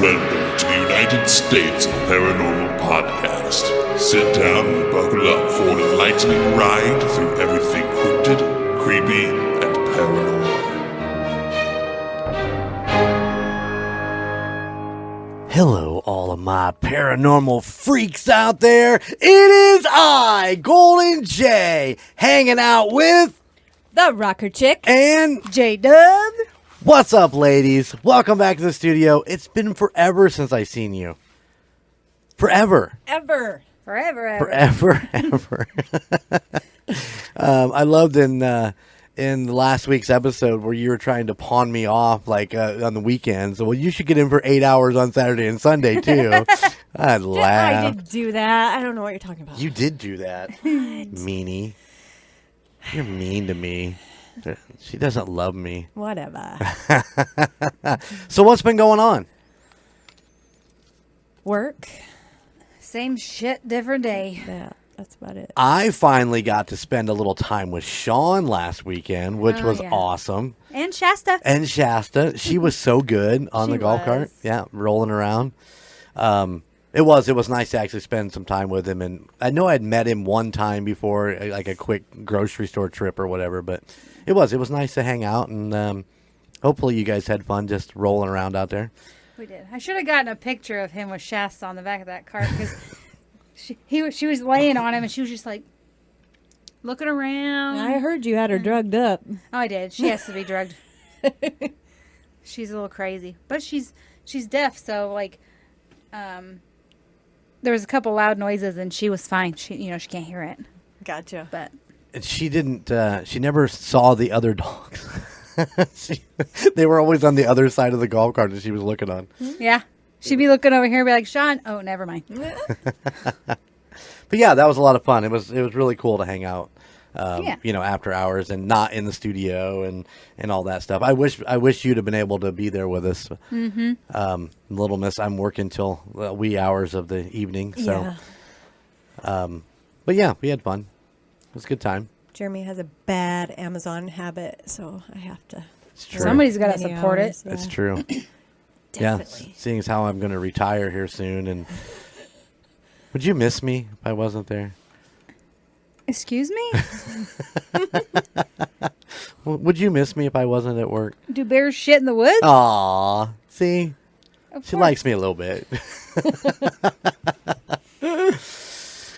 welcome to the United States of Paranormal Podcast. Sit down and buckle up for an enlightening ride through everything cryptid, creepy, and paranormal. Hello, all of my paranormal freaks out there. It is I, Golden J, hanging out with the Rocker Chick and Jdub. What's up, ladies? Welcome back to the studio. It's been forever since I've seen you. Forever. Forever. I loved in last week's episode where you were trying to pawn me off like on the weekends. Well, you should get in for 8 hours on Saturday and Sunday too. I'd laugh. I did do that. I don't know what you're talking about. You did do that. Meanie. You're mean to me. She doesn't love me. Whatever. So what's been going on? Work. Same shit, different day. Yeah, that's about it. I finally got to spend a little time with Sean last weekend, which was awesome. And Shasta. She was so good on the golf cart. Yeah, rolling around. It was nice to actually spend some time with him. And I know I'd met him one time before, like a quick grocery store trip or whatever, but it was nice to hang out, and hopefully you guys had fun just rolling around out there. We did. I should have gotten a picture of him with Shasta on the back of that cart because she was laying on him and she was just like looking around. I heard you had her drugged up. Oh, I did. She has to be drugged. She's a little crazy, but she's deaf, so like there was a couple loud noises and she was fine. She can't hear it. Gotcha. But She didn't. She never saw the other dogs. They were always on the other side of the golf cart that she was looking on. yeah, she'd be looking over here and be like, Sean, oh, never mind. But yeah, that was a lot of fun. It was really cool to hang out, after hours and not in the studio and all that stuff. I wish you'd have been able to be there with us. Mm-hmm. Little Miss, I'm working till wee hours of the evening. So, but yeah, we had fun. It was a good time. Jeremy has a bad Amazon habit, so I have to. It's true. Somebody's got to support it. It's true. Yeah, seeing as how I'm going to retire here soon, and would you miss me if I wasn't there? Excuse me? Would you miss me if I wasn't at work? Do bears shit in the woods? Aw, see? Of She course. likes me a little bit.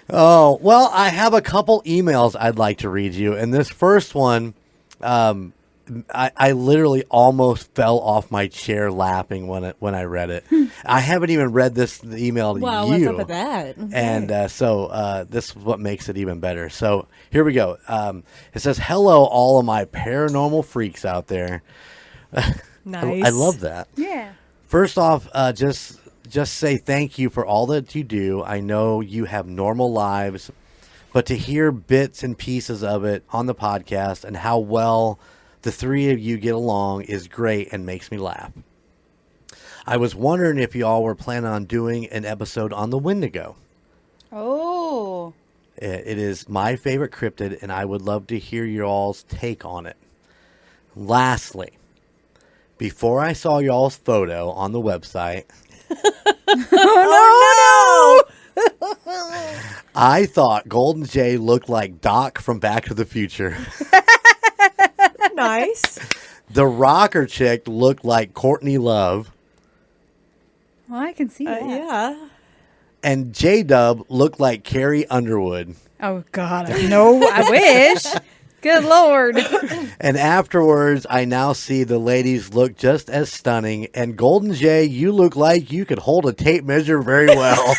Oh, well, I have a couple emails I'd like to read you. And this first one, I literally almost fell off my chair laughing when I read it. I haven't even read the email to you. Wow, what's up with that? Okay. And so this is what makes it even better. So here we go. It says, "Hello, all of my paranormal freaks out there." Nice. I love that. Yeah. First off, just say thank you for all that you do. I know you have normal lives, but to hear bits and pieces of it on the podcast and how well the three of you get along is great and makes me laugh. I was wondering if you all were planning on doing an episode on the Wendigo. Oh. It is my favorite cryptid, and I would love to hear your all's take on it. Lastly, before I saw y'all's photo on the website, Oh, no! I thought Golden J looked like Doc from Back to the Future. Nice. The rocker chick looked like Courtney Love. Well, I can see that. Yeah. And Jdub looked like Carrie Underwood. Oh, God. No, I wish. Good Lord. And afterwards, I now see the ladies look just as stunning. And Golden J, you look like you could hold a tape measure very well.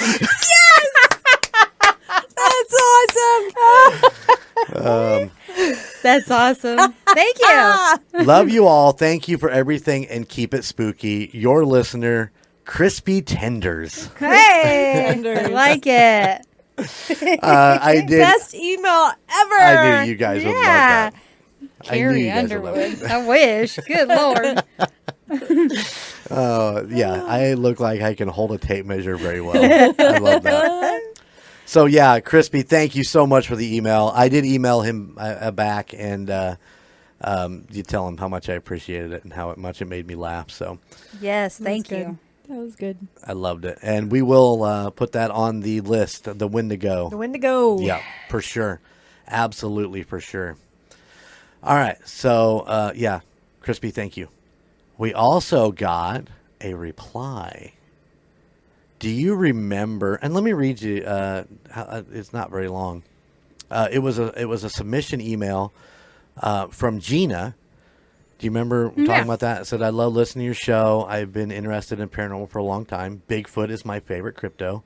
That's awesome. That's awesome. Thank you. Love you all. Thank you for everything and keep it spooky. Your listener, Crispy Tenders. Hey. Tenders. I like it. I did. Best email ever. I knew you guys would love that. Carrie Underwood. I wish. Good Lord. Yeah, I look like I can hold a tape measure very well. I love that. So, yeah, Crispy, thank you so much for the email. I did email him back, and you tell him how much I appreciated it and how much it made me laugh. So, Yes, thank That's you. good. That was good. I loved it. And we will put that on the list, the Wendigo. The Wendigo. Yeah, for sure. Absolutely, for sure. All right. So, yeah, Crispy, thank you. We also got a reply. Do you remember? And let me read you. It's not very long. It was a submission email from Gina. Do you remember talking about that? It said, I love listening to your show. I've been interested in paranormal for a long time. Bigfoot is my favorite crypto.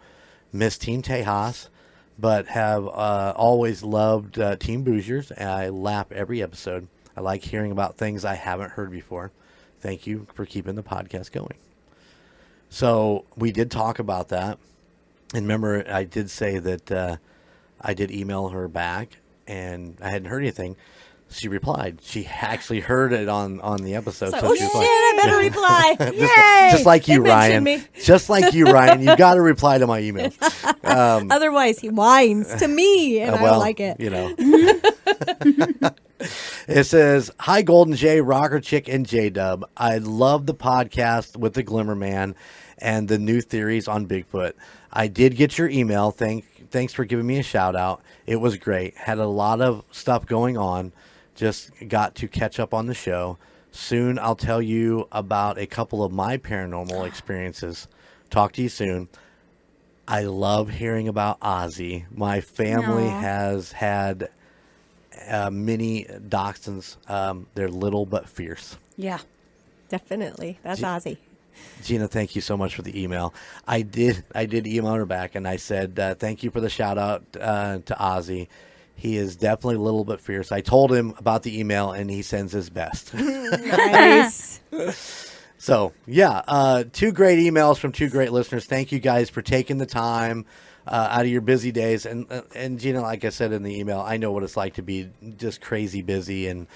Miss Team Tejas, but have always loved Team Boozers. And I laugh every episode. I like hearing about things I haven't heard before. Thank you for keeping the podcast going. So we did talk about that. And remember, I did say that I did email her back, and I hadn't heard anything. She replied. She actually heard it on the episode. So shit, I better reply. just like you, They Ryan. mentioned me. Just like you, Ryan. You got to reply to my email. Otherwise, he whines to me, and I don't like it. You know. It says, "Hi, Golden J, Rocker Chick, and Jdub. I love the podcast with the Glimmer Man and the new theories on Bigfoot. I did get your email. Thanks for giving me a shout out. It was great. Had a lot of stuff going on. Just got to catch up on the show. Soon I'll tell you about a couple of my paranormal experiences. Talk to you soon. I love hearing about Ozzy. My family has had mini dachshunds. They're little but fierce." Yeah. Definitely. That's Ozzy. Gina, thank you so much for the email. I did email her back, and I said, thank you for the shout out to Ozzy. He is definitely a little bit fierce. I told him about the email, and he sends his best. Nice. So, yeah, 2 great emails from 2 great listeners. Thank you guys for taking the time out of your busy days. And Gina, like I said in the email, I know what it's like to be just crazy busy, and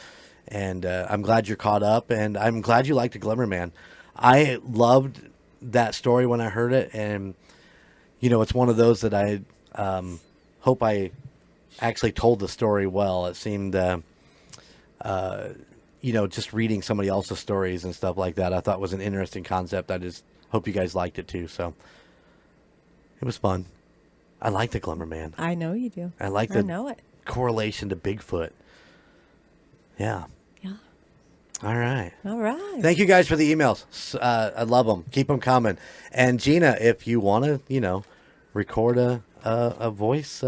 I'm glad you're caught up, and I'm glad you liked the Glimmer Man. I loved that story when I heard it, and, you know, it's one of those that I hope I actually told the story well. It seemed, you know, just reading somebody else's stories and stuff like that, I thought was an interesting concept. I just hope you guys liked it too. So it was fun. I like the Glimmer Man. I know you do. I like the correlation to Bigfoot. Yeah. All right. Thank you guys for the emails. I love them. Keep them coming. And Gina, if you want to, you know, record a voice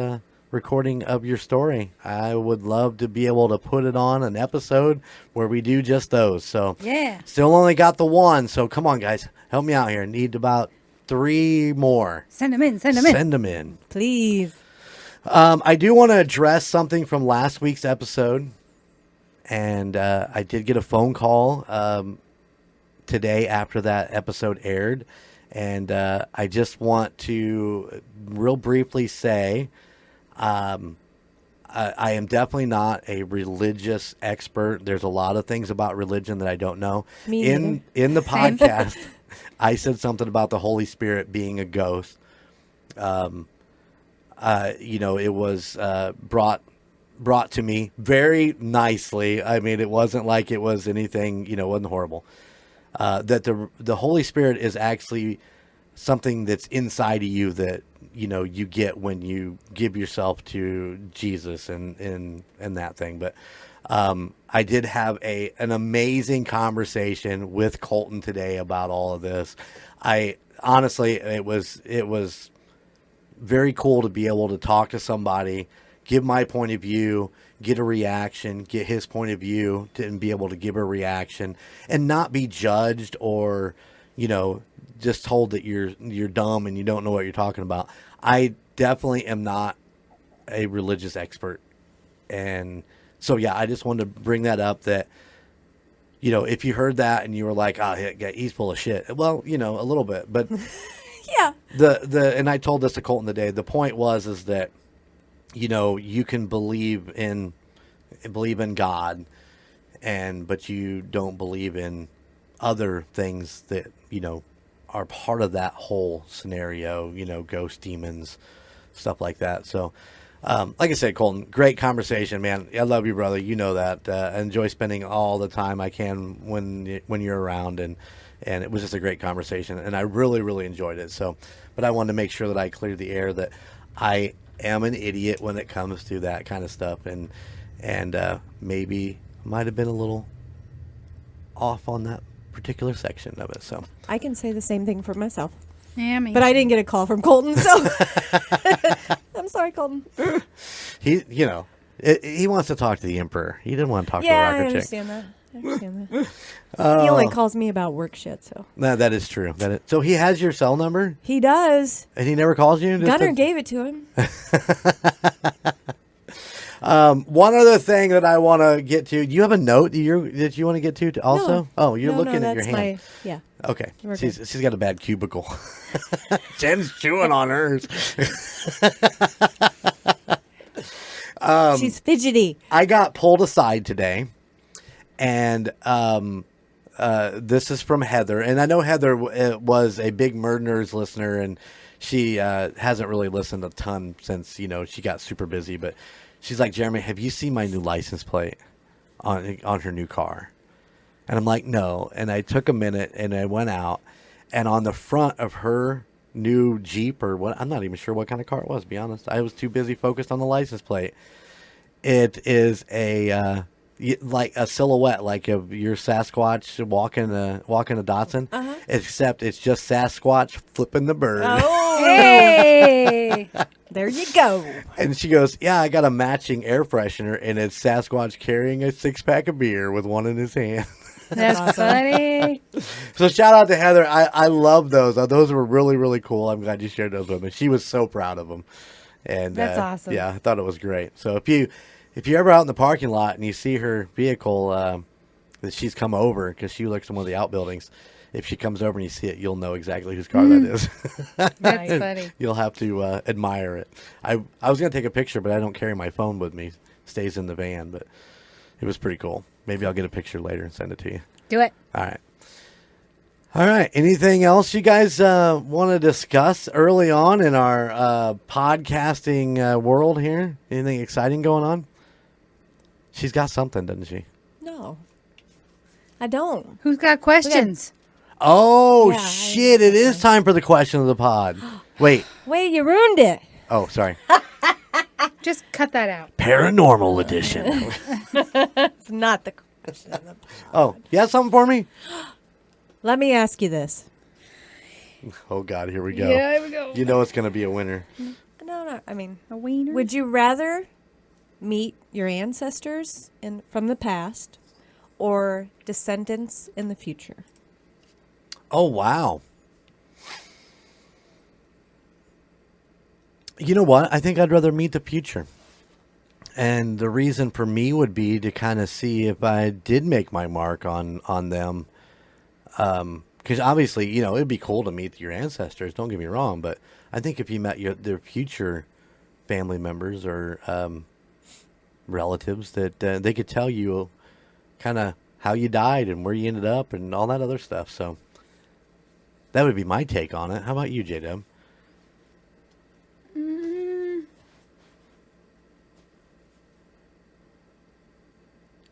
recording of your story, I would love to be able to put it on an episode where we do just those. So yeah, still only got the 1. So come on, guys, help me out here. Need about 3 more. Send them in. Send them in, please. I do want to address something from last week's episode. And I did get a phone call today after that episode aired. And I just want to real briefly say I am definitely not a religious expert. There's a lot of things about religion that I don't know. In the podcast, I said something about the Holy Spirit being a ghost. You know, it was brought to me very nicely. I mean, it wasn't like it was anything, you know, it wasn't horrible. That the Holy Spirit is actually something that's inside of you that, you know, you get when you give yourself to Jesus and that thing. But I did have an amazing conversation with Colton today about all of this. Honestly, it was very cool to be able to talk to somebody, give my point of view, get a reaction, get his point of view, and be able to give a reaction and not be judged or, you know, just told that you're dumb and you don't know what you're talking about. I definitely am not a religious expert. And so, yeah, I just wanted to bring that up that, you know, if you heard that and you were like, oh, he's full of shit. Well, you know, a little bit, but yeah, and I told this to Colton today. The point is that, you know, you can believe in God, but you don't believe in other things that, you know, are part of that whole scenario, you know, ghost, demons, stuff like that. So Like I said, Colton, great conversation, man. I love you, brother. You know that. I enjoy spending all the time I can when you're around, and it was just a great conversation, and I really, really enjoyed it. So, but I wanted to make sure that I cleared the air that I am an idiot when it comes to that kind of stuff, and maybe might have been a little off on that particular section of it. So I can say the same thing for myself. Yeah, me. But I didn't get a call from Colton, so I'm sorry, Colton. He wants to talk to the Emperor. He didn't want to talk to the Yeah, I rocker chick. understand that. He only calls me about work shit, so. No, that is true. So he has your cell number, He does. and he never calls you. Gunner gave it to him. One other thing that I want to get to. Do you have a note that you want to get to also? No. Oh, you're No, looking no, at your that's hand. Yeah. Okay. We're good. She's got a bad cubicle. Jen's chewing on hers. She's fidgety. I got pulled aside today, and this is from Heather. And I know Heather was a big Murderers listener, and she hasn't really listened a ton since, she got super busy. But she's like, Jeremy, have you seen my new license plate on her new car? And I'm like, no. And I took a minute, and I went out, and on the front of her new Jeep, or what, I'm not even sure what kind of car it was, to be honest. I was too busy focused on the license plate. It is like a silhouette, like of your Sasquatch walking a Datsun, except it's just Sasquatch flipping the bird. Oh, Hey! there you go. And she goes, yeah, I got a matching air freshener, and it's Sasquatch carrying a 6-pack of beer with one in his hand. That's funny. So shout out to Heather. I love those. Those were really, really cool. I'm glad you shared those with me. She was so proud of them. And That's awesome. Yeah, I thought it was great. So if you're ever out in the parking lot and you see her vehicle, that she's come over because she looks in one of the outbuildings, if she comes over and you see it, you'll know exactly whose car that is. That's funny. You'll have to admire it. I was going to take a picture, but I don't carry my phone with me. It stays in the van, but it was pretty cool. Maybe I'll get a picture later and send it to you. Do it. All right. Anything else you guys want to discuss early on in our podcasting world here? Anything exciting going on? She's got something, doesn't she? No, I don't. Who's got questions? Oh, Yeah, shit. It is time for the question of the pod. Wait, you ruined it. Oh, sorry. Just cut that out. Paranormal edition. It's not the question. Oh, you have something for me? Let me ask you this. Oh, God, here we go. Yeah, here we go. You know it's going to be a winner. No. I mean, A wiener? would you rather meet your ancestors from the past or descendants in the future? Oh, wow. You know what? I think I'd rather meet the future. And the reason for me would be to kind of see if I did make my mark on them. Because obviously, it'd be cool to meet your ancestors. Don't get me wrong. But I think if you met their future family members or relatives, that they could tell you kind of how you died and where you ended up and all that other stuff. So that would be my take on it. How about you, Jdub?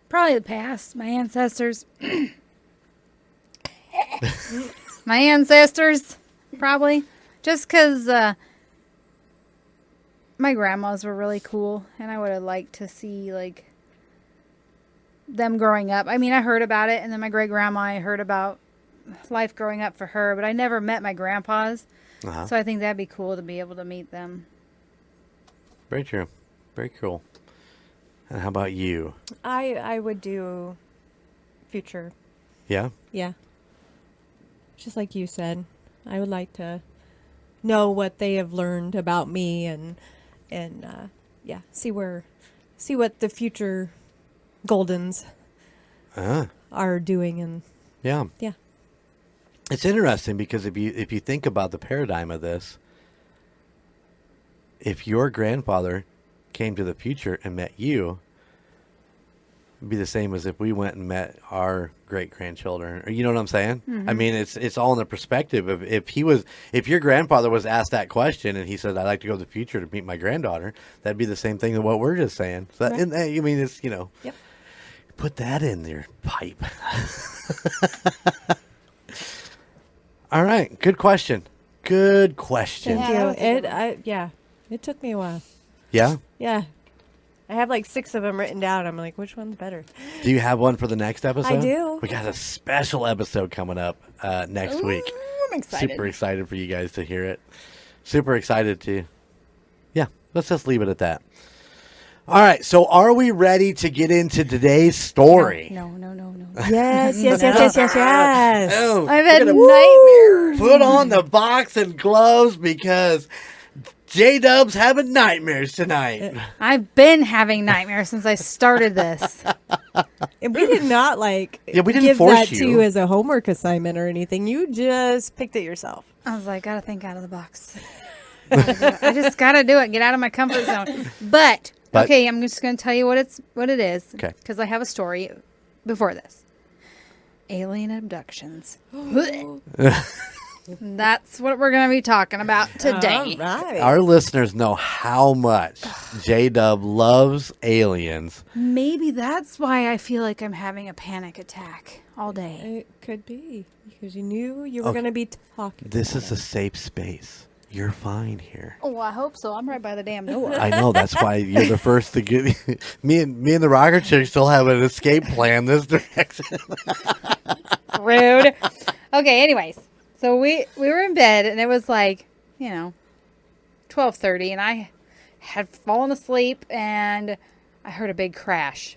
Probably the past. My ancestors. My ancestors, probably. Just because my grandmas were really cool, and I would have liked to see, them growing up. I mean, I heard about it, and then my great-grandma, I heard about life growing up for her, but I never met my grandpas. Uh-huh. So I think that'd be cool to be able to meet them. Very true. Very cool. And how about you? I would do future. Yeah? Yeah. Just like you said, I would like to know what they have learned about me and see what the future Goldens are doing and Yeah. yeah. It's interesting because if you think about the paradigm of this, if your grandfather came to the future and met you, It'd be the same as if we went and met our great grandchildren. Or, you know what I'm saying? Mm-hmm. I mean, it's all in the perspective of if your grandfather was asked that question and he said, "I'd like to go to the future to meet my granddaughter," that'd be the same thing as what we're just saying. So, Right. and, I mean, it's Yep. put that in your pipe. All right, good question. Good question. Thank Yeah, that you. was a good It took me a while. Yeah. Yeah. I have like 6 of them written down. I'm like, which one's better? Do you have one for the next episode? I do. We got a special episode coming up next week. I'm excited. Super excited for you guys to hear it. Super excited to. Yeah, let's just leave it at that. All right, so are we ready to get into today's story? No. Yes, yes. Oh, I've we're had gonna nightmares. Put on the boxing gloves because Jdub's having nightmares tonight. I've been having nightmares since I started this. And we did not like Yeah, we didn't give force that to you. you as a homework assignment or anything. You just picked it yourself. I was like, gotta think out of the box. I just gotta do it. Get out of my comfort zone. But okay, I'm just gonna tell you what it is. Okay. Because I have a story before this. Alien abductions. That's what we're gonna be talking about today. All right. Our listeners know how much Jdub loves aliens. Maybe that's why I feel like I'm having a panic attack all day. It could be because you knew you were Okay. going to be talking. This is a safe space. You're fine here. Oh, I hope so. I'm right by the damn door. I know, that's why you're the first to get me and the rocker chick still have an escape plan this direction. Rude. Okay, anyways. So we were in bed and it was like, 12:30 and I had fallen asleep and I heard a big crash.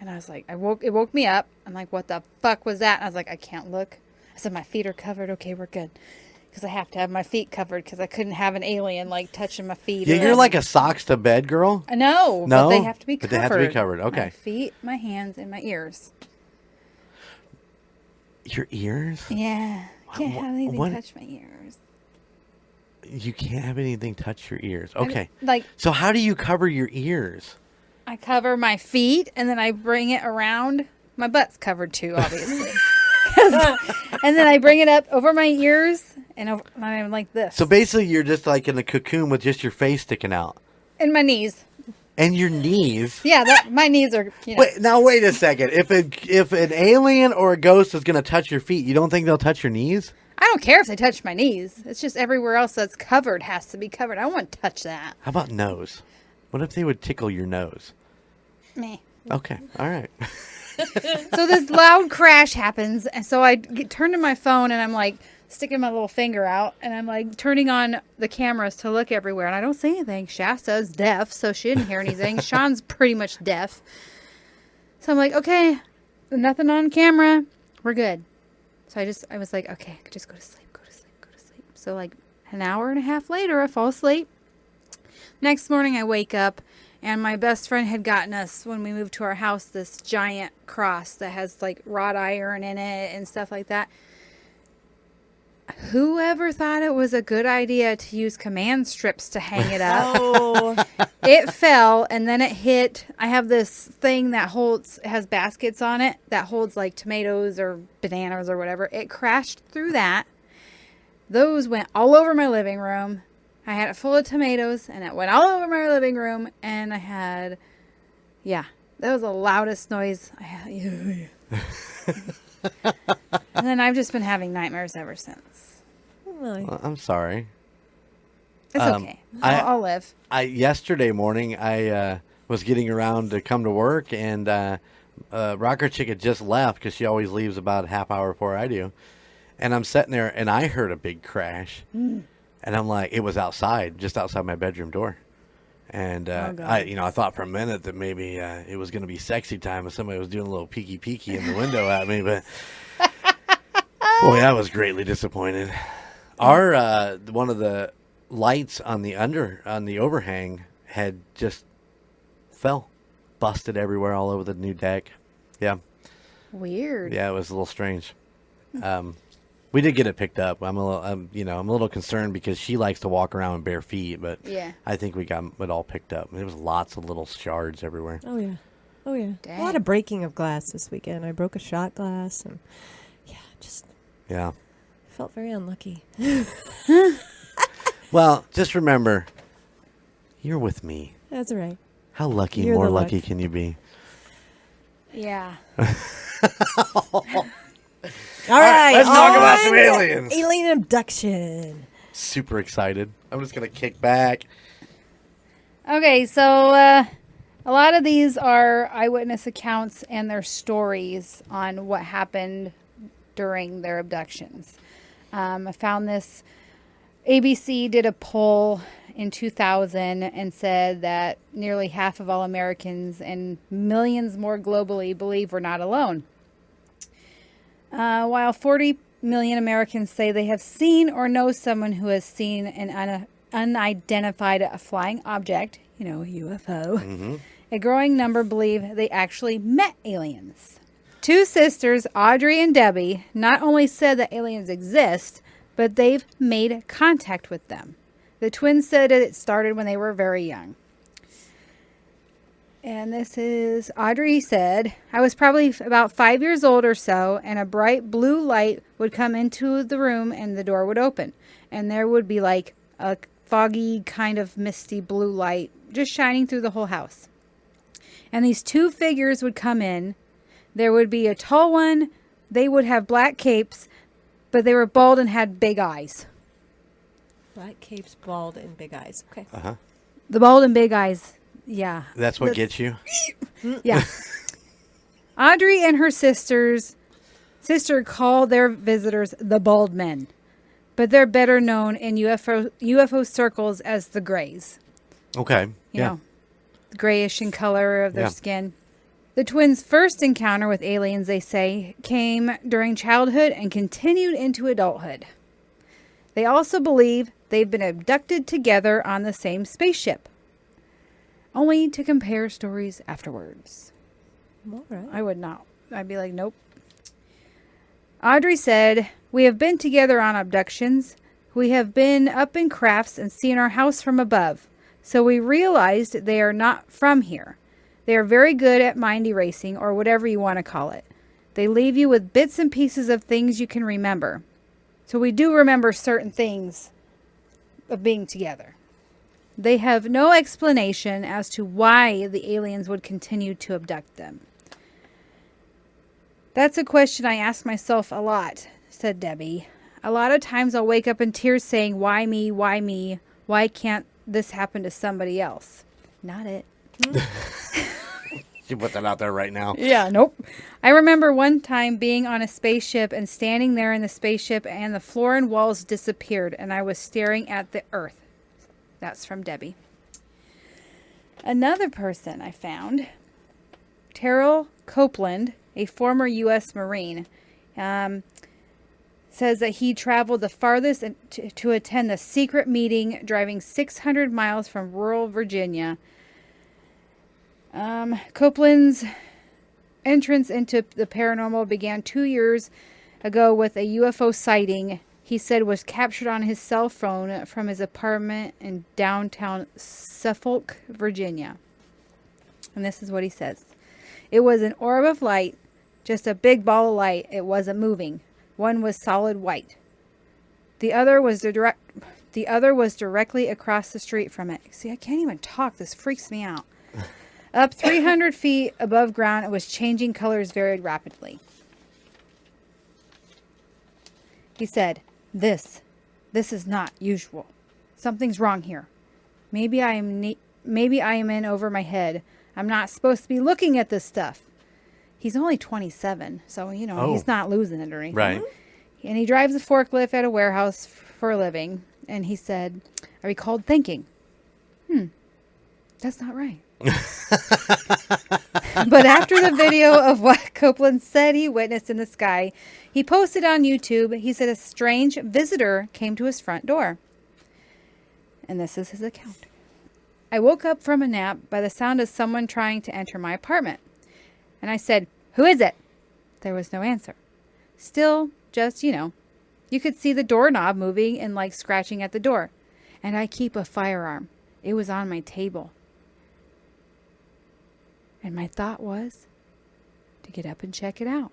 And I was like, it woke me up. I'm like, what the fuck was that? And I was like, I can't look. I said, my feet are covered. Okay, we're good. Because I have to have my feet covered because I couldn't have an alien like touching my feet. Yeah, you're like a socks to bed girl. No, No? but they have to be But covered. they have to be covered, okay. My feet, my hands, and my ears. Your ears? Yeah. Can't have anything what- touch my ears. You can't have anything touch your ears. Okay. Like, So how do you cover your ears? I cover my feet and then I bring it around. My butt's covered too, obviously. And then I bring it up over my ears and I'm like this. So basically you're just like in a cocoon with just your face sticking out. And my knees. And your knees. Yeah, my knees are, Wait a second. If an alien or a ghost is going to touch your feet, you don't think they'll touch your knees? I don't care if they touch my knees. It's just everywhere else that's covered has to be covered. I don't want to touch that. How about nose? What if they would tickle your nose? Meh. Okay. All right. So this loud crash happens, and so I turn to my phone, and I'm like sticking my little finger out, and I'm like turning on the cameras to look everywhere, and I don't see anything. Shasta's deaf, so she didn't hear anything. Sean's pretty much deaf. So I'm like, okay, nothing on camera. We're good. So I was like, okay, I could just go to sleep. So like an hour and a half later, I fall asleep. Next morning, I wake up. And my best friend had gotten us, when we moved to our house, this giant cross that has like wrought iron in it and stuff like that. Whoever thought it was a good idea to use command strips to hang it up? Oh, It fell and then it hit. I have this thing that has baskets on it that holds like tomatoes or bananas or whatever. It crashed through that. Those went all over my living room. I had it full of tomatoes, and it went all over my living room, and I had, that was the loudest noise I had. And then I've just been having nightmares ever since. Well, I'm sorry. It's okay. I'll live. Yesterday morning, I was getting around to come to work, and Rocker Chick had just left because she always leaves about a half hour before I do. And I'm sitting there, and I heard a big crash. And I'm like, it was outside, just outside my bedroom door. And I thought for a minute that maybe it was going to be sexy time, and somebody was doing a little peeky in the window at me. But boy, I was greatly disappointed. Our one of the lights on the overhang had just fell, busted everywhere all over the new deck. Yeah, Weird. yeah, it was a little strange. We did get it picked up. I'm a little concerned because she likes to walk around in bare feet, but Yeah. I think we got it all picked up. There was lots of little shards everywhere. oh yeah. Oh, yeah. Dang. A lot of breaking of glass this weekend. I broke a shot glass, and just felt very unlucky. Well, just remember, you're with me. That's right. How lucky, You're more the lucky luck. can you be? Yeah. All right. let's talk about some on to aliens. Alien abduction. Super excited. I'm just going to kick back. Okay, so a lot of these are eyewitness accounts and their stories on what happened during their abductions. I found this. ABC did a poll in 2000 and said that nearly half of all Americans and millions more globally believe we're not alone. While 40 million Americans say they have seen or know someone who has seen an unidentified flying object, a UFO, a growing number believe they actually met aliens. Two sisters, Audrey and Debbie, not only said that aliens exist, but they've made contact with them. The twins said it started when they were very young. And this is, Audrey said, I was probably about 5 years old or so, and a bright blue light would come into the room and the door would open. And there would be like a foggy kind of misty blue light just shining through the whole house. And these two figures would come in. There would be a tall one. They would have black capes, but they were bald and had big eyes. Black capes, bald, and big eyes. Okay. Uh-huh. The bald and big eyes. Yeah. That's what gets you? Yeah. Audrey and her sister call their visitors the bald men, but they're better known in UFO circles as the Greys. Okay. You know, grayish in color of their skin. The twins' first encounter with aliens, they say, came during childhood and continued into adulthood. They also believe they've been abducted together on the same spaceship, only to compare stories afterwards. All right. I would not. I'd be like, nope. Audrey said, we have been together on abductions. We have been up in crafts and seen our house from above. So we realized they are not from here. They are very good at mind erasing, or whatever you want to call it. They leave you with bits and pieces of things you can remember. So we do remember certain things of being together. They have no explanation as to why the aliens would continue to abduct them. That's a question I ask myself a lot, said Debbie. A lot of times I'll wake up in tears saying, why me? Why me? Why can't this happen to somebody else? Not it. You put that out there right now. Yeah, nope. I remember one time being on a spaceship and standing there in the spaceship and the floor and walls disappeared and I was staring at the earth. That's from Debbie. Another person I found, Terrell Copeland, a former U.S. Marine, says that he traveled the farthest to attend the secret meeting, driving 600 miles from rural Virginia. Copeland's entrance into the paranormal began 2 years ago with a UFO sighting he said was captured on his cell phone from his apartment in downtown Suffolk, Virginia. And this is what he says. It was an orb of light, just a big ball of light. It wasn't moving. One was solid white. The other was directly across the street from it. See, I can't even talk. This freaks me out. Up 300 feet above ground, it was changing colors very rapidly. He said, This is not usual. Something's wrong here. Maybe I am in over my head. I'm not supposed to be looking at this stuff. He's only 27, so, he's not losing it or anything. Right. And he drives a forklift at a warehouse for a living. And he said, I recalled thinking, that's not right. But after the video of what Copeland said he witnessed in the sky, he posted on YouTube, he said a strange visitor came to his front door. And this is his account. I woke up from a nap by the sound of someone trying to enter my apartment. And I said, who is it? There was no answer. Still, just, you could see the doorknob moving and like scratching at the door. And I keep a firearm. It was on my table. And my thought was to get up and check it out.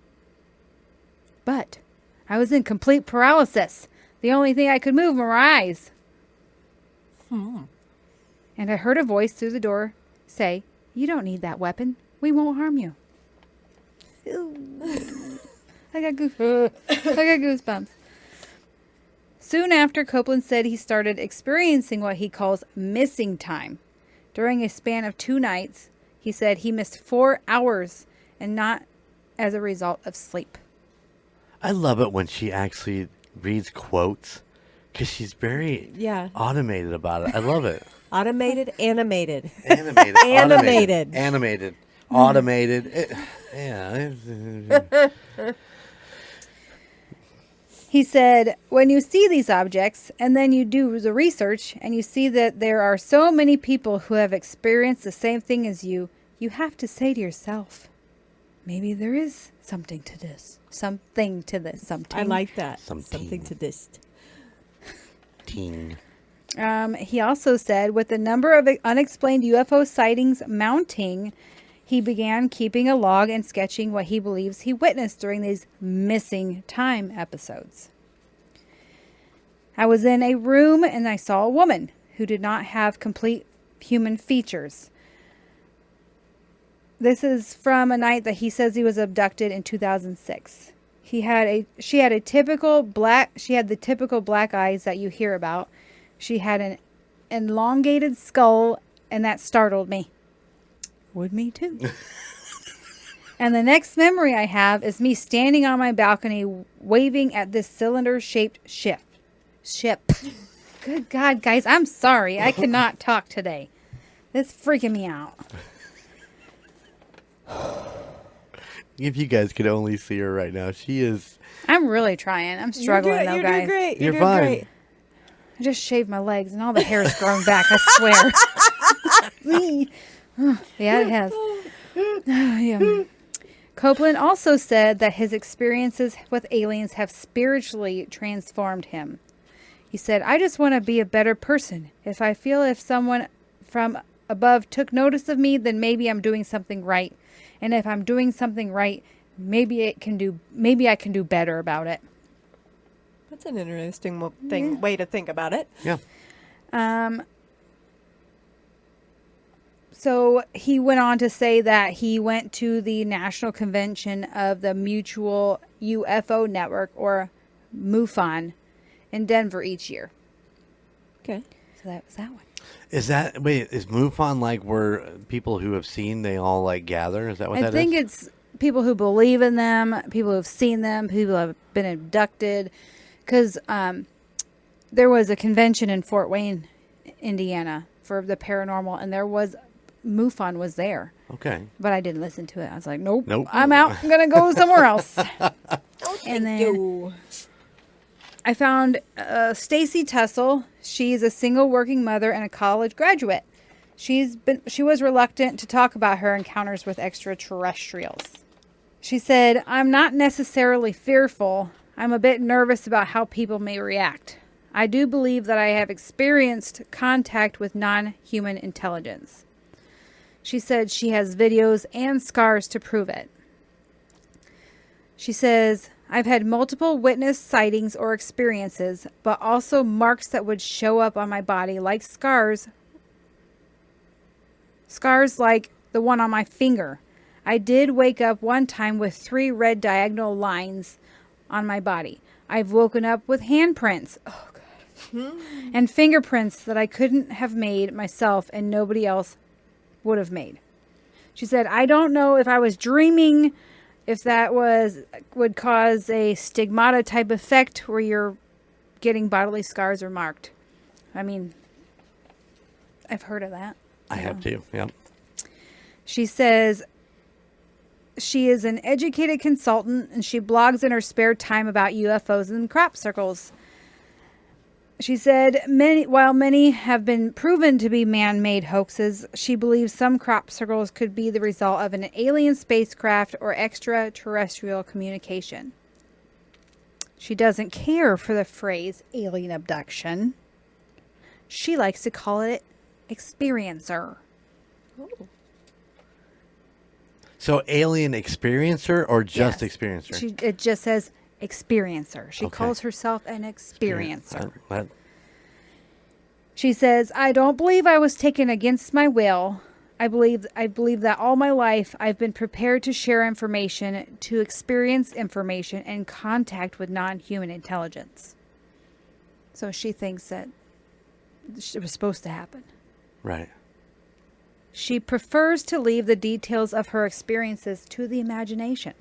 But I was in complete paralysis. The only thing I could move were my eyes. And I heard a voice through the door say, "You don't need that weapon. We won't harm you." I got goosebumps. Soon after, Copeland said he started experiencing what he calls missing time. During a span of 2 nights, he said he missed 4 hours, and not as a result of sleep. I love it when she actually reads quotes because she's very automated about it. I love it. Automated, animated. Animated. Animated. Animated. Automated. Yeah. He said, when you see these objects and then you do the research and you see that there are so many people who have experienced the same thing as you, you have to say to yourself, maybe there is something to this. Something to this. Something. I like that. Something to this. Ting. He also said, with the number of unexplained UFO sightings mounting, he began keeping a log and sketching what he believes he witnessed during these missing time episodes. I was in a room and I saw a woman who did not have complete human features. This is from a night that he says he was abducted in 2006. She had the typical black eyes that you hear about. She had an elongated skull, and that startled me. Would me too. And the next memory I have is me standing on my balcony waving at this cylinder-shaped ship. Good God, guys, I'm sorry. I cannot talk today. This is freaking me out. If you guys could only see her right now, she is... I'm really trying. I'm struggling, though, guys. You're doing great. You're fine. Great. I just shaved my legs and all the hair is growing back, I swear. Yeah, it has. Yeah. Copeland also said that his experiences with aliens have spiritually transformed him. He said, I just want to be a better person. If someone from above took notice of me, then maybe I'm doing something right. And if I'm doing something right, maybe I can do better about it. That's an interesting way to think about it. Yeah. So he went on to say that he went to the National Convention of the Mutual UFO Network, or MUFON, in Denver each year. Okay. So that was that one. Is MUFON like where people who have seen, they all like gather? Is that what that is? I think it's people who believe in them, people who have seen them, people who have been abducted. Because there was a convention in Fort Wayne, Indiana, for the paranormal, and MUFON was there. Okay. But I didn't listen to it. I was like, nope. I'm out. I'm going to go somewhere else. And then I found Stacy Tussle. She's a single working mother and a college graduate. She was reluctant to talk about her encounters with extraterrestrials. She said, I'm not necessarily fearful. I'm a bit nervous about how people may react. I do believe that I have experienced contact with non-human intelligence. She said she has videos and scars to prove it. She says, I've had multiple witness sightings or experiences, but also marks that would show up on my body like scars. Scars like the one on my finger. I did wake up one time with 3 red diagonal lines on my body. I've woken up with handprints. Oh, God. And fingerprints that I couldn't have made myself and nobody else would have made. She said, I don't know if I was dreaming, if that would cause a stigmata type effect where you're getting bodily scars or marked. I mean, I've heard of that. I have too, yeah. She says she is an educated consultant and she blogs in her spare time about UFOs and crop circles. She said, while many have been proven to be man-made hoaxes, she believes some crop circles could be the result of an alien spacecraft or extraterrestrial communication. She doesn't care for the phrase alien abduction. She likes to call it experiencer. Oh. So alien experiencer or just Yes. experiencer? It just says experiencer. She Okay. calls herself an experiencer. That- She says, I don't believe I was taken against my will. I believe that all my life I've been prepared to share information, to experience information, and contact with non-human intelligence. So she thinks that it was supposed to happen. right. She prefers to leave the details of her experiences to the imagination.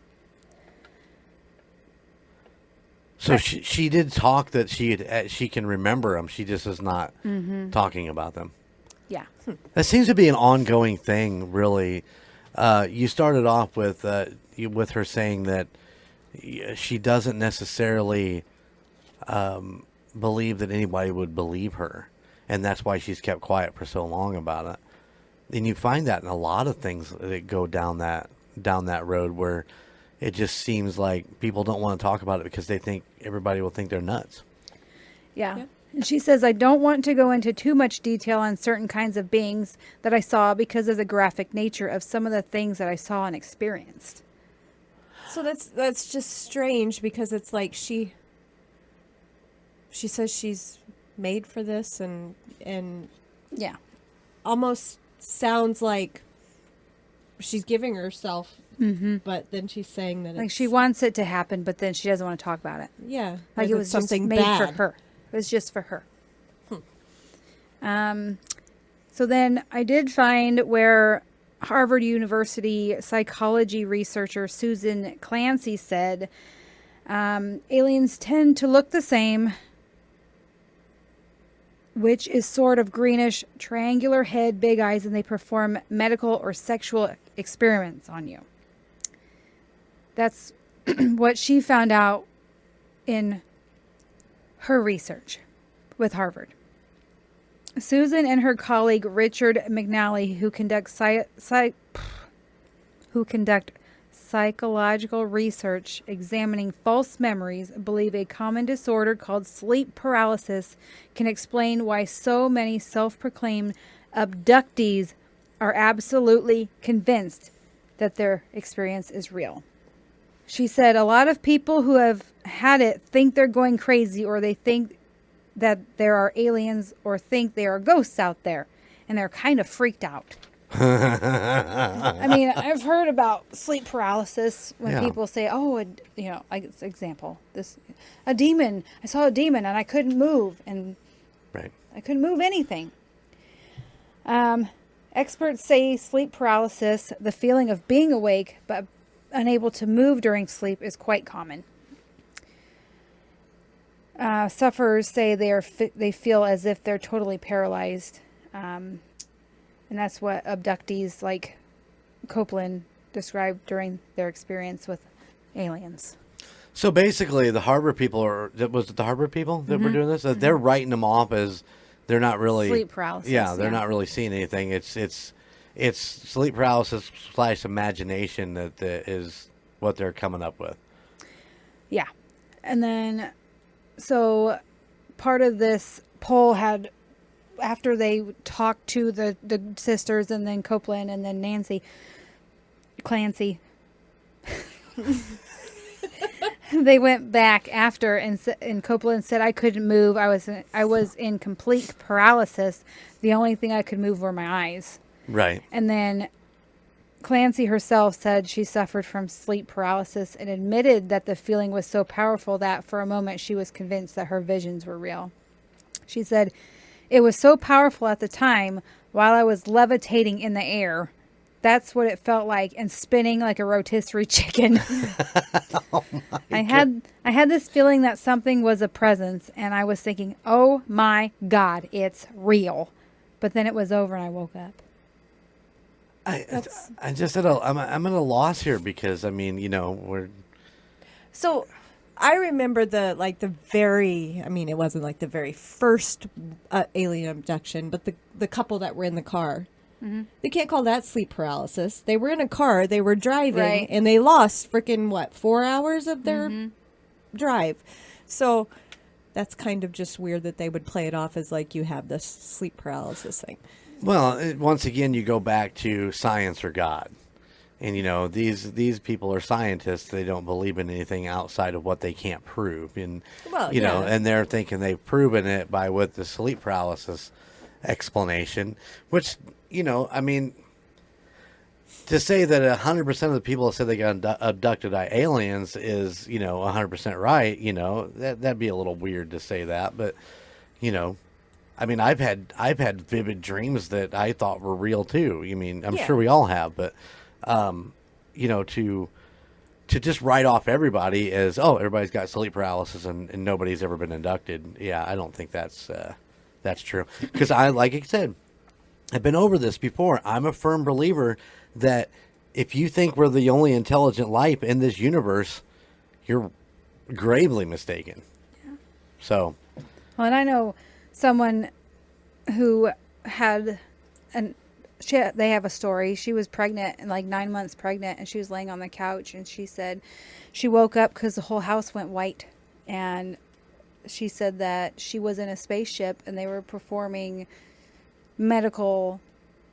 So she did talk that she can remember them. She just is not talking about them. Yeah. That seems to be an ongoing thing, really. You started off with her saying that she doesn't necessarily believe that anybody would believe her, and that's why she's kept quiet for so long about it. And you find that in a lot of things that go down that road, where it just seems like people don't want to talk about it because they think everybody will think they're nuts. Yeah. And she says, I don't want to go into too much detail on certain kinds of beings that I saw because of the graphic nature of some of the things that I saw and experienced. So that's just strange, because it's like she says she's made for this, and Yeah. almost sounds like she's giving herself, but then she's saying that Like it's, she wants it to happen, but then she doesn't want to talk about it. yeah, Like it it's was something just made bad for her. It was just for her. So then I did find where Harvard University psychology researcher Susan Clancy said, aliens tend to look the same, which is sort of greenish, triangular head, big eyes, and they perform medical or sexual experiments on you. That's what she found out in her research with Harvard. Susan and her colleague Richard McNally, who conduct psychological research examining false memories, believe a common disorder called sleep paralysis can explain why so many self-proclaimed abductees are absolutely convinced that their experience is real. She said a lot of people who have had it think they're going crazy, or they think that there are aliens, or think there are ghosts out there, and they're kind of freaked out. I mean, I've heard about sleep paralysis when people say, "Oh, like example, a demon. I saw a demon and I couldn't move, and Right. I couldn't move anything." Experts say sleep paralysis, the feeling of being awake but unable to move during sleep, is quite common. Sufferers say they feel as if they're totally paralyzed. And that's what abductees like Copeland described during their experience with aliens. So basically, the Harvard people was it the Harvard people that were doing this? They're writing them off as they're not really Sleep paralysis. Yeah, they're not really seeing anything. It's sleep paralysis / imagination that is what they're coming up with. Yeah. And then, so part of this poll had, after they talked to the sisters and then Copeland and then Nancy Clancy, they went back after, and Copeland said, I couldn't move. I was in complete paralysis. The only thing I could move were my eyes. Right. And then Clancy herself said she suffered from sleep paralysis and admitted that the feeling was so powerful that for a moment she was convinced that her visions were real. She said, it was so powerful at the time while I was levitating in the air. That's what it felt like, and spinning like a rotisserie chicken. I had this feeling that something was a presence, and I was thinking, oh my God, it's real. But then it was over and I woke up. I just I'm at a loss here because we're So I remember it wasn't like the very first alien abduction, but the couple that were in the car. Mm-hmm. They can't call that sleep paralysis. They were in a car, they were driving, and they lost freaking 4 hours of their drive. So that's kind of just weird that they would play it off as like you have this sleep paralysis thing. Well, once again, you go back to science or God. And, you know, these people are scientists. They don't believe in anything outside of what they can't prove. And, you know, and they're thinking they've proven it with the sleep paralysis explanation, which, you know, I mean, to say that 100% of the people that said they got abducted by aliens is, you know, 100% right, you know, that'd be a little weird to say that. But, you know, I mean, I've had vivid dreams that I thought were real too. I mean, I'm sure we all have, but, you know, to just write off everybody as, oh, everybody's got sleep paralysis and nobody's ever been abducted. Yeah, I don't think that's true. Because like I said, I've been over this before. I'm a firm believer that if you think we're the only intelligent life in this universe, you're gravely mistaken. Yeah. So. Well, and I know someone who had they have a story. She was pregnant and like 9 months pregnant, and she was laying on the couch, and she said she woke up because the whole house went white, and she said that she was in a spaceship and they were performing medical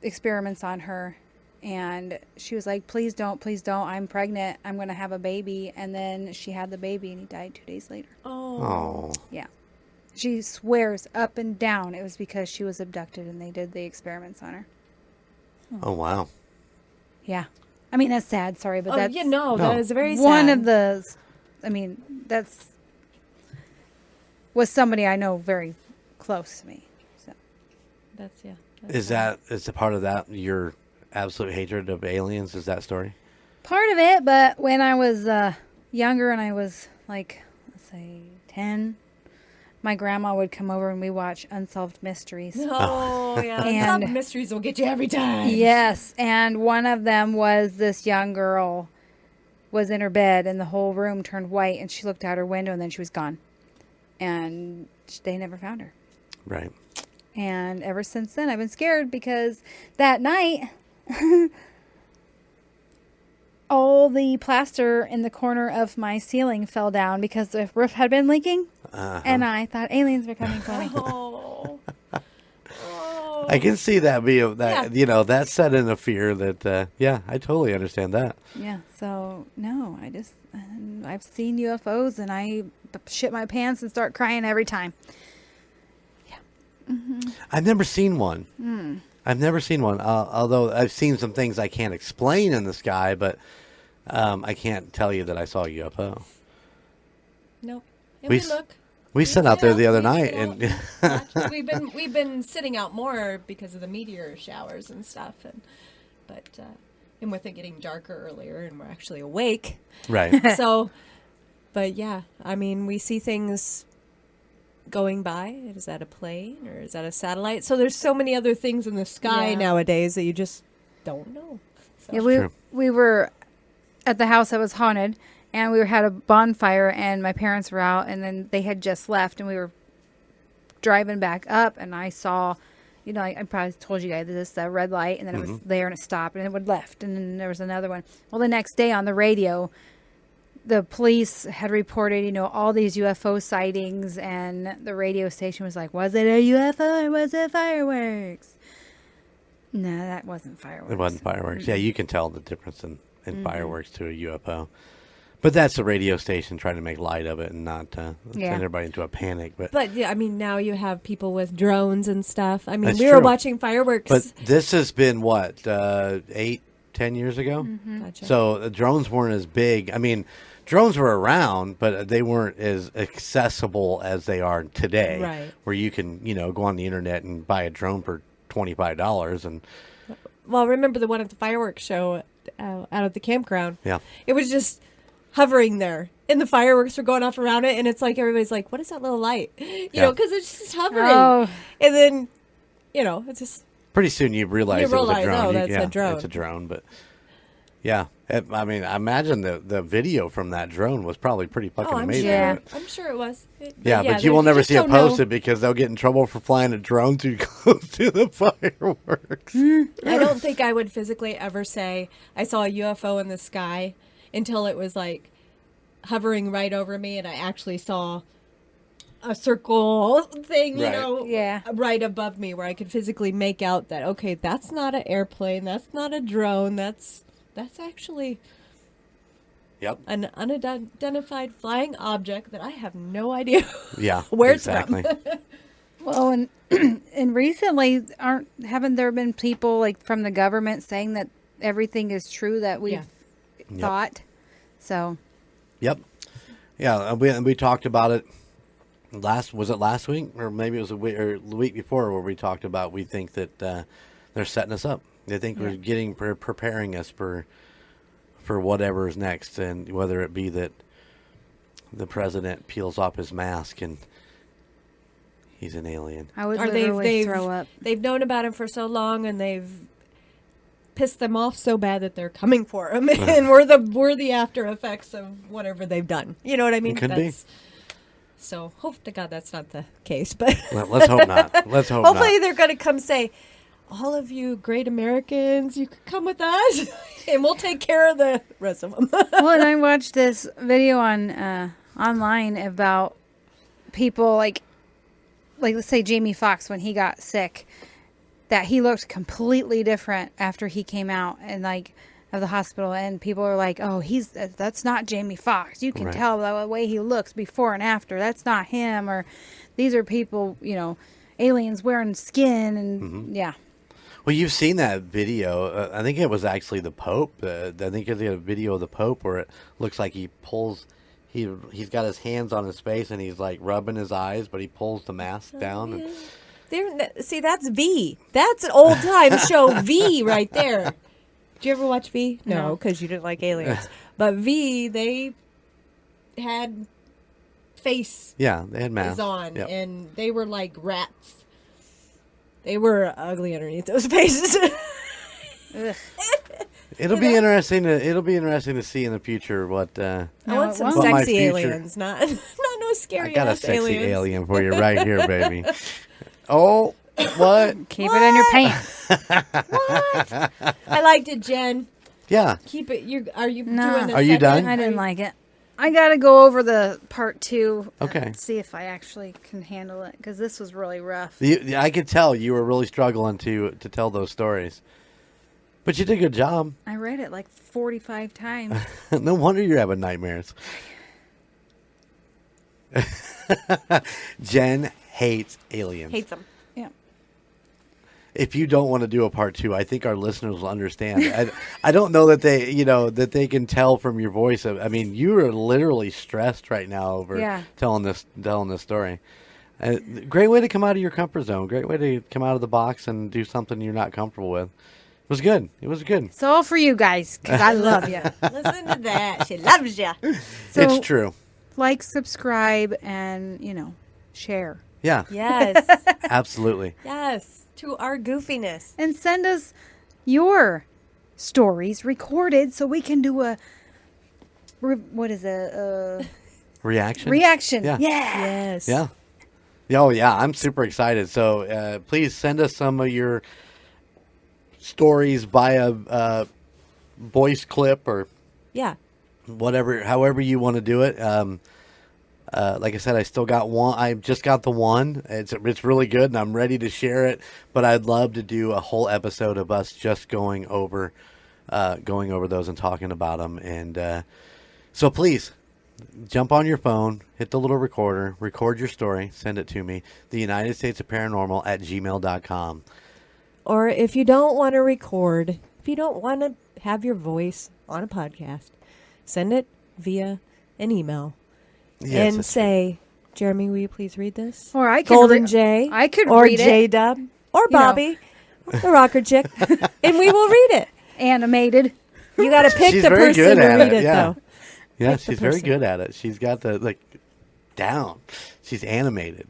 experiments on her, and she was like, please don't, I'm pregnant, I'm going to have a baby. And then she had the baby and he died 2 days later. Oh. Yeah. She swears up and down it was because she was abducted and they did the experiments on her. Oh, wow. Yeah. I mean, that's sad. Sorry, but that's... that is very sad. One of the... I mean, was somebody I know very close to me. So. That's is a part of that your absolute hatred of aliens? Is that story? Part of it, but when I was younger and I was like, let's say 10... my grandma would come over and we watch Unsolved Mysteries. Oh, yeah. Unsolved Mysteries will get you every time. Yes. And one of them was this young girl was in her bed and the whole room turned white, and she looked out her window and then she was gone. And they never found her. Right. And ever since then, I've been scared because that night... all the plaster in the corner of my ceiling fell down because the roof had been leaking. And I thought aliens were coming for me. I can see that you know, that set in a fear that, I totally understand that. Yeah. So, no, I've seen UFOs and I shit my pants and start crying every time. Yeah. Mm-hmm. I've never seen one. I've never seen one, although I've seen some things I can't explain in the sky, but I can't tell you that I saw a UFO. Nope. And we sat out there the other night, and we've been sitting out more because of the meteor showers and stuff, and with it getting darker earlier, and we're actually awake, right? So, but yeah, I mean, we see things going by. Is that a plane or is that a satellite? So there's so many other things in the sky nowadays that you just don't know. So. Yeah, we were at the house that was haunted, and we had a bonfire, and my parents were out, and then they had just left, and we were driving back up, and I saw, you know, I probably told you guys this red light, and then it was there, and it stopped, and it would left, and then there was another one. Well, the next day on the radio, the police had reported, you know, all these UFO sightings, and the radio station was like, was it a UFO or was it fireworks? No, that wasn't fireworks. It wasn't fireworks. Yeah, you can tell the difference in fireworks to a UFO. But that's the radio station trying to make light of it and not send everybody into a panic. But yeah, I mean, now you have people with drones and stuff. I mean, that's we true. were watching fireworks. But this has been, 8-10 years ago? Mm-hmm. Gotcha. So drones weren't as big. I mean, drones were around, but they weren't as accessible as they are today. Right. Where you can, you know, go on the internet and buy a drone for $25 and... Well, remember the one at the fireworks show out at the campground? Yeah. It was just hovering there, and the fireworks were going off around it, and it's like everybody's like, what is that little light? You know, because it's just hovering. Oh. And then, you know, it's just... Pretty soon you realize it was a drone. Oh, that's a drone. It's a drone, but... Yeah. I mean, I imagine the video from that drone was probably pretty fucking amazing. I'm sure it was. But you will never see it posted because they'll get in trouble for flying a drone too close to the fireworks. I don't think I would physically ever say I saw a UFO in the sky until it was like hovering right over me and I actually saw a circle thing, you know, right above me where I could physically make out that, okay, that's not an airplane, that's not a drone, that's that's actually Yep. an unidentified flying object that I have no idea Yeah. where exactly. it's from. Well, and recently, haven't there been people like from the government saying that everything is true that we've thought? So. Yep. Yeah, we talked about it last week, or maybe it was the week before, where we talked about we think that they're setting us up. They think we're preparing us for whatever is next, and whether it be that the president peels off his mask and he's an alien. I would Or literally throw up. They've known about him for so long, and they've pissed them off so bad that they're coming for him, and we're the after effects of whatever they've done. You know what I mean? Could be. So hope to God that's not the case, but Let's hope not. Let's hope hopefully not. they're going to come say, all of you great Americans, you could come with us, and we'll take care of the rest of them. Well, and I watched this video on online about people like let's say Jamie Foxx when he got sick, that he looked completely different after he came out and like of the hospital, and people are like, "Oh, that's not Jamie Foxx. You can tell by the way he looks before and after. That's not him." Or these are people, aliens wearing skin, and yeah. Well, you've seen that video. I think it was actually the Pope. I think it's a video of the Pope where it looks like he pulls. He's got his hands on his face and he's like rubbing his eyes, but he pulls the mask down. See, that's V. That's an old time show V right there. Did you ever watch V? No, because you didn't like aliens. But V, they had face Yeah, they had masks on, and they were like rats. They were ugly underneath those faces. It'll be interesting to see in the future what. I want some what my sexy future- aliens, not no scary. I got a ass sexy aliens. alien for you right here, baby. Oh, what? Keep it in your pants. What? I liked it, Jen. Yeah. Keep it. Are you No. doing the Are you second? done? I didn't like it. I got to go over the part 2. Okay. And see if I actually can handle it, because this was really rough. I could tell you were really struggling to tell those stories, but you did a good job. I read it like 45 times. No wonder you're having nightmares. Jen hates aliens. Hates them. Yeah. If you don't want to do a part 2, I think our listeners will understand. I don't know that they can tell from your voice. I mean, you are literally stressed right now over telling this story. Great way to come out of your comfort zone. Great way to come out of the box and do something you're not comfortable with. It was good. It was good. It's all for you guys, because I love you. Listen to that. She loves you. So, It's true. Like, subscribe, and, share. Yeah. Yes. Absolutely. Yes. To our goofiness. And send us your stories recorded so we can do a Reaction? reaction. Yeah. Yes. Yeah. Oh, yeah. I'm super excited. So please send us some of your stories via voice clip or whatever, however you want to do it. Like I said, I still got one. I just got the one. It's really good, and I'm ready to share it. But I'd love to do a whole episode of us just going over those and talking about them. And so please jump on your phone, hit the little recorder, record your story, send it to me. The United States of Paranormal @gmail.com. Or if you don't want to record, if you don't want to have your voice on a podcast, send it via an email. Yes, and say, Jeremy, will you please read this? Or I could Golden J. I could or read it. Jdub. Or Bobby. The rocker chick. And we will read it. Animated. You got to pick She's the very person good to at read it, it, yeah. though. Yeah, Pick the she's very person. good at it. She's got the down. She's animated.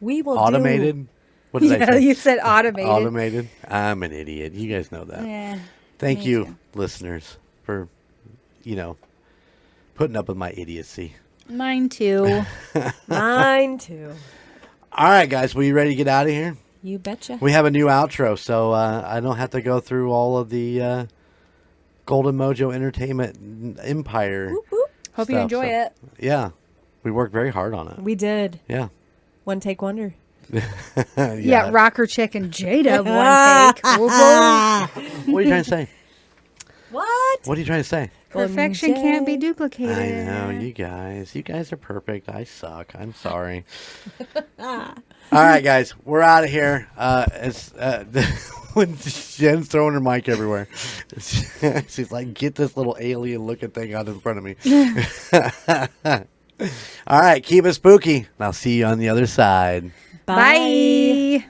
We will Automated. What did I Yeah, say? you said automated. Automated. I'm an idiot. You guys know that. Yeah. Thank me you, too. listeners, for putting up with my idiocy. Mine too. Mine too. All right, guys, we ready to get out of here? You betcha. We have a new outro, so I don't have to go through all of the Golden Mojo Entertainment Empire. Whoop, whoop. Hope you stuff, enjoy so- it. Yeah, we worked very hard on it. We did. Yeah. One take wonder. Yeah, rocker chick and Jdub one take. Whoop, whoop. What are you trying to say? What? What are you trying to say? Perfection can't be duplicated. I know, you guys are perfect. I suck. I'm sorry. All right, guys, we're out of here. When Jen's throwing her mic everywhere, she's like, "Get this little alien-looking thing out in front of me." All right, keep it spooky, and I'll see you on the other side. Bye.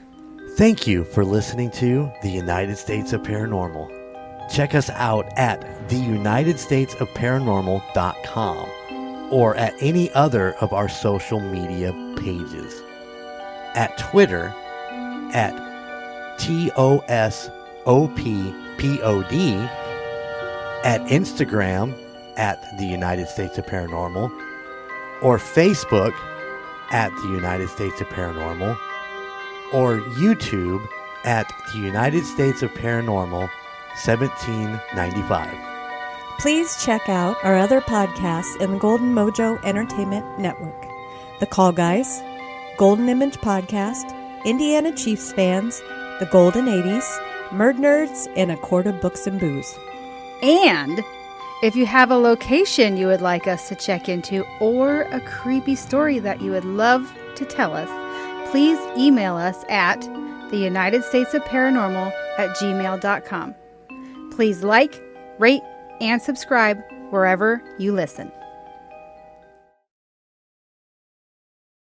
Thank you for listening to The United States of Paranormal. Check us out at theunitedstatesofparanormal.com or at any other of our social media pages. At Twitter at TOSOPPOD, at Instagram at The United States of Paranormal, or Facebook at The United States of Paranormal, or YouTube at The United States of Paranormal 1795. Please check out our other podcasts in the Golden Mojo Entertainment Network. The Call Guys, Golden Image Podcast, Indiana Chiefs Fans, The Golden 80s, Murd Nerds, and A Quart of Books and Booze. And if you have a location you would like us to check into or a creepy story that you would love to tell us, please email us at theunitedstatesofparanormal@gmail.com. Please like, rate, and subscribe wherever you listen.